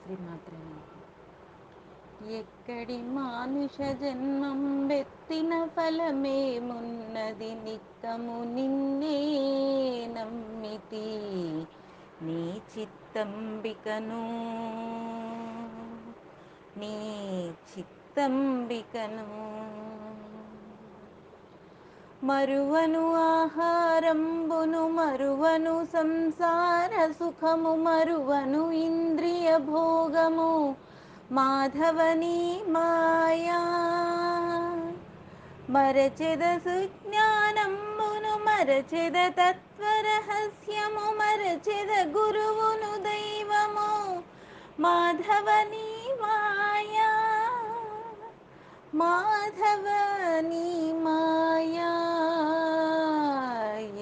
శ్రీమాత్రే నమః. ఎక్కడి మానుష జన్మం బెత్తిన ఫలమేమున్నది, నిక్కము నిన్నే నమ్మితి నీ చిత్తంబికను, నీ చిత్తంబికను. మరువను ఆహారంబును, మరువను సంసార సుఖము, మరువను ఇంద్రియ భోగము, మాధవని మాయా. మరచెద సుజ్ఞానంబును, మరచెద తత్వరహస్యము, మరచెద గురువును దైవము, మాధవని మాయా. మాధవని మాయా.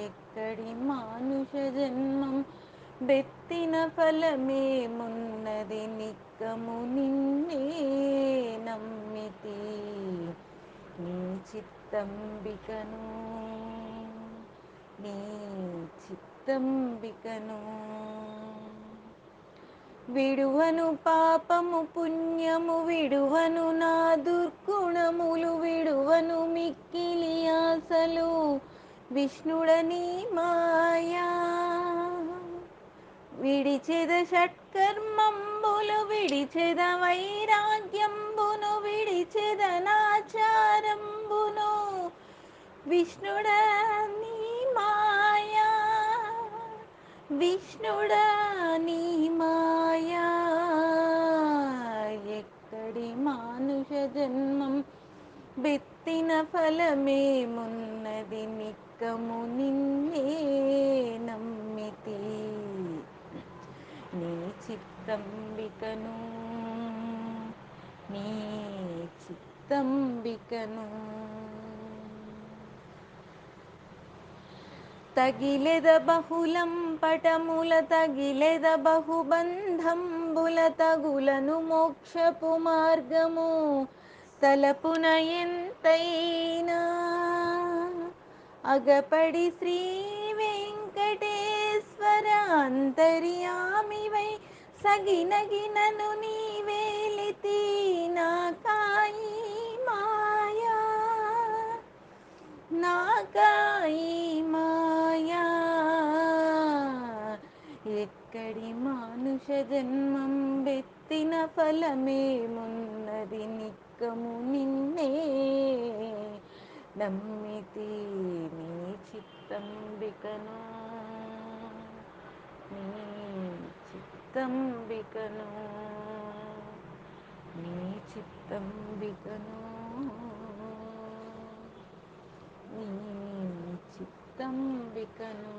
ఎక్కడి మానుష జన్మం బెత్తిన ఫలమేమున్నది, నిక్కము నిన్నే నమ్మితి నీ చిత్తంబికను, నీ చిత్తంబికను. విడువను పాపము పుణ్యము, విడువను నా దుర్గుణములు, విడువను మిక్కిలి ఆశలు, విష్ణుడని మాయా. విడిచెద షట్కర్మంబులు, విడిచెద వైరాగ్యంబును, విడిచెద నాచారంబును, విష్ణుడని మాయా. విష్ణుడని మాయా. ఎక్కడి మానుష జన్మం బెత్తిన ఫలమేమున్నది, నిక్కము నిన్నే నమ్మితి నీ చిత్తంబికను, నీ చిత్తంబికను. తగిలెద బహుళం పటముల, తగిలెద బహుబంధంబుల, తగులను మోక్షపు మార్గము, తలపున ఎంతైనా. అగపడి శ్రీ వెంకటేశ్వర అంతర్యామివై, సగినగినను నీవేలితి నాకాయి మాయా. నాకాయి మాయా. ఎక్కడి మానుష జన్మం బెత్తిన ఫలమేమున్నది, నిక్కము నిన్నే నమ్మితి నీ చిత్తంబికను, నీ చిత్తంబికను, నీ చిత్తంబికను, నీ చిత్తంబికను.